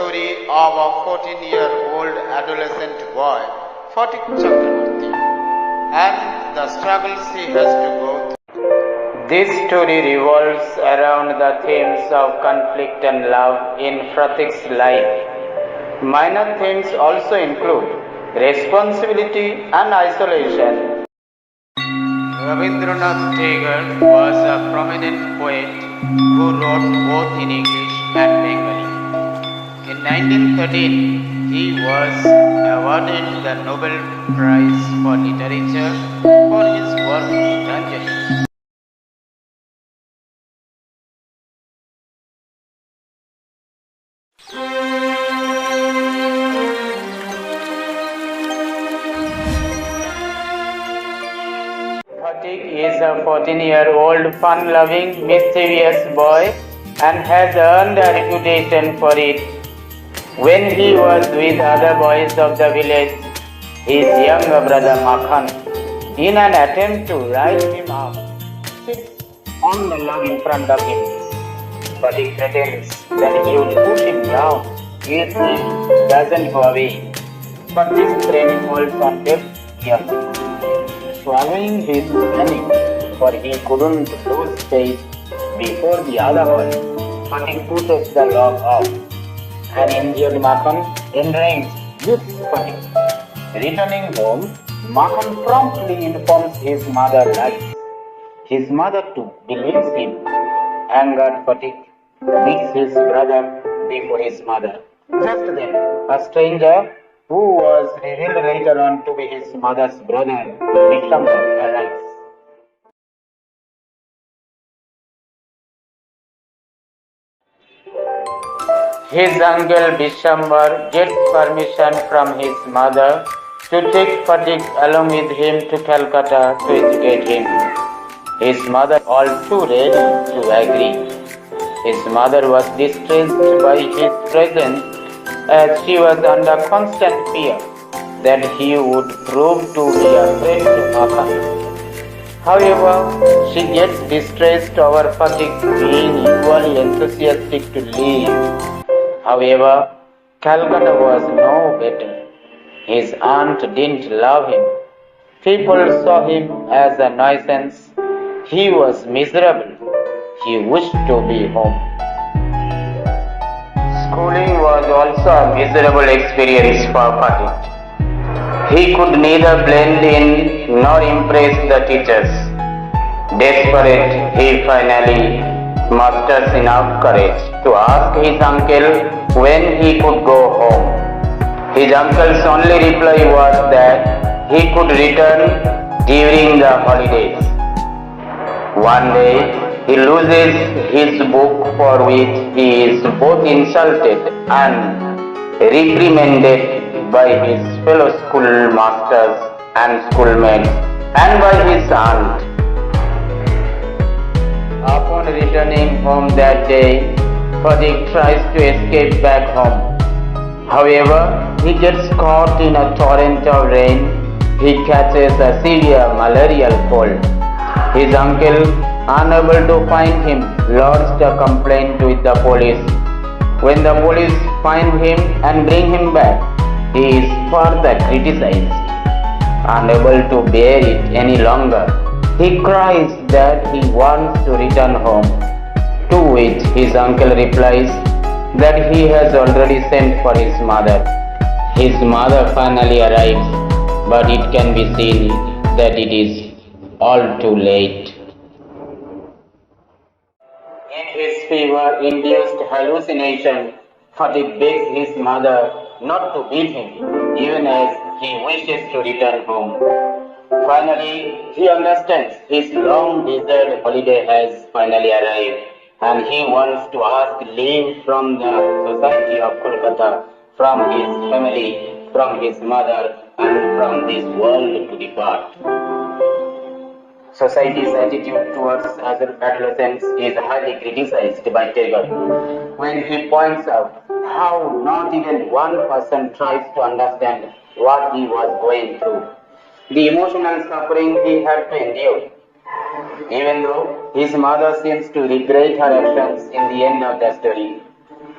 story of a 14-year-old adolescent boy, Phatik Chakraborty, and the struggles he has to go through. This story revolves around the themes of conflict and love in Phatik's life. Minor themes also include responsibility and isolation. Rabindranath Tagore was a prominent poet who wrote both in English and Bengali. In 1913, he was awarded the Nobel Prize for Literature for his work in Tanzania. Phatik is a 14-year-old fun-loving, mischievous boy and has earned a reputation for it. When he was with other boys of the village, his younger brother Makhan, in an attempt to rise him up, sits on the log in front of him. Phatik pretends that he would push him down if he doesn't go away. But this training falls on deaf ears. Swallowing his panic, for he couldn't lose space before the other boy. Phatik pushes the log off. An injured Makhan enraged lifts Phatik. Returning home, Makhan promptly informs his mother lies. His mother too believes him. Angered Phatik beats his brother before his mother. Just then, a stranger who was revealed later on to be his mother's brother, Vishwambar, arrives. His uncle Vishwambar gets permission from his mother to take Phatik along with him to Kolkata to educate him. His mother all too ready to agree. His mother was distressed by his presence as she was under constant fear that he would prove to be a threat to Makhan. However, she gets distressed over Phatik being equally enthusiastic to leave. However, Kolkata was no better. His aunt didn't love him. People saw him as a nuisance. He was miserable. He wished to be home. Schooling was also a miserable experience for Phatik. He could neither blend in nor impress the teachers. Desperate, he finally musters enough courage to ask his uncle when he could go home. His uncle's only reply was that he could return during the holidays. One day, he loses his book for which he is both insulted and reprimanded by his fellow schoolmasters and schoolmates and by his aunt. Upon returning home that day, Phatik tries to escape back home. However, he gets caught in a torrent of rain. He catches a severe malarial cold. His uncle, unable to find him, lodged a complaint with the police. When the police find him and bring him back, he is further criticized. Unable to bear it any longer, he cries that he wants to return home, to which his uncle replies that he has already sent for his mother. His mother finally arrives, but it can be seen that it is all too late. In his fever-induced hallucination, Phatik begs his mother not to beat him, even as he wishes to return home. Finally, he understands his long-desired holiday has finally arrived, and he wants to ask leave from the society of Kolkata, from his family, from his mother, and from this world to depart. Society's attitude towards adolescents is highly criticized by Tagore when he points out how not even one person tries to understand what he was going through, the emotional suffering he had to endure. Even though his mother seems to regret her actions in the end of the story,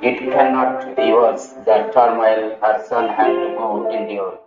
It cannot reverse the turmoil her son had to endure.